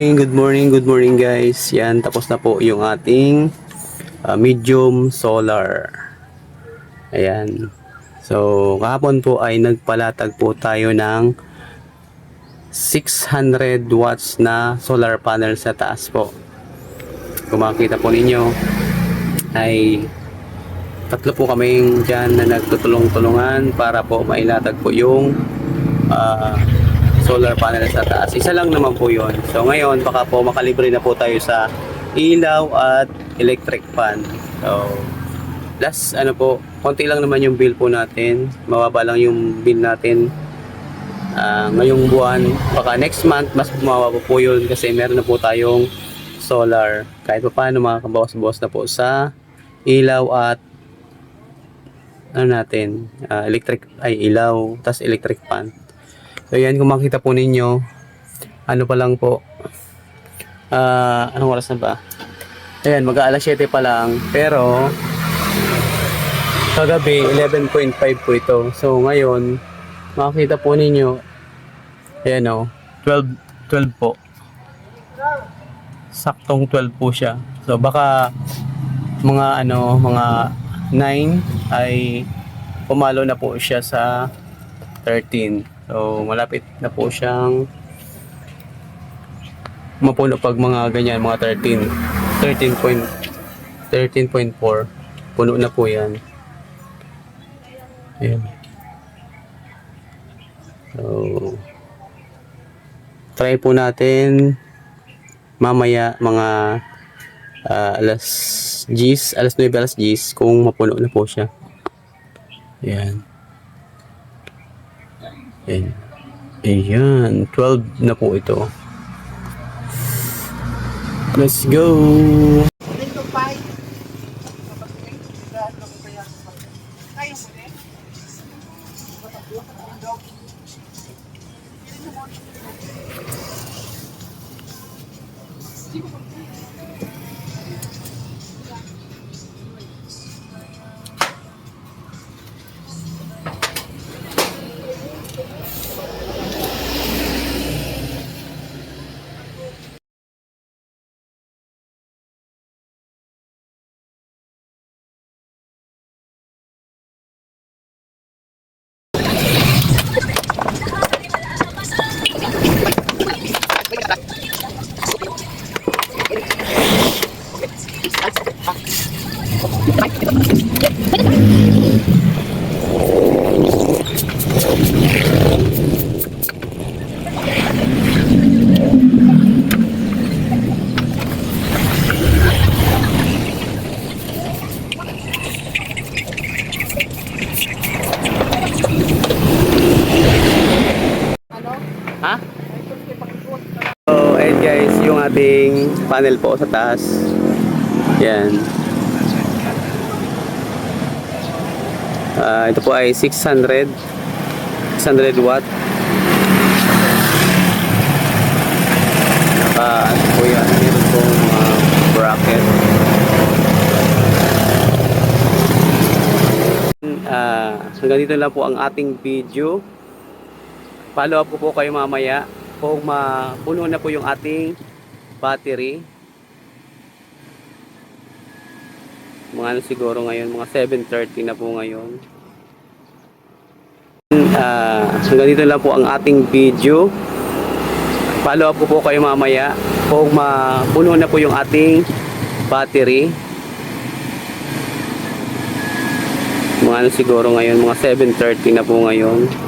Good morning guys. Yan, tapos na po yung ating medium solar. Ayan. So, kahapon po ay nagpalatag po tayo ng 600 watts na solar panel sa taas po. Kung makikita po ninyo, ay tatlo po kaming dyan na nagtutulong-tulungan para po mailatag po yung solar panel sa taas. Isa lang naman po yun. So ngayon baka po makalibre na po tayo sa ilaw at electric fan. So last po, konti lang naman yung bill po natin. Mababa lang yung bill natin ngayong buwan. Baka next month mas bumaba po yun kasi meron na po tayong solar. Kahit pa paano makakabawas-bawas na po sa ilaw at ilaw tas electric fan. So yan, kung makita po ninyo, ano pa lang po, anong oras na ba? Ayan, mag-aalas 7 pa lang, pero kagabi 11.5 po ito. So ngayon, makikita po ninyo, ayan o, 12 po. Saktong 12 po siya. So baka mga 9 ay pumalo na po siya sa 13. So malapit na po siyang mapuno pag mga ganyan, mga 13.4 puno na po yan. Ayan. So try po natin mamaya mga alas 9 alas 10 kung mapuno na po siya. Ayan. Ayan, 12 na po ito. Let's go! Ha? So, ayan guys, yung ating panel po sa taas. Yan. Ito po ay 600 watt. Ano po yan? Meron pong bracket. Hanggang dito lang po ang ating video. Follow up po kayo mamaya kung mapuno na po yung ating battery. Mga siguro ngayon, mga 7:30 na po ngayon. Hanggang dito lang po ang ating video. Follow up po kayo mamaya kung mapuno na po yung ating battery. Mga siguro ngayon, mga 7:30 na po ngayon.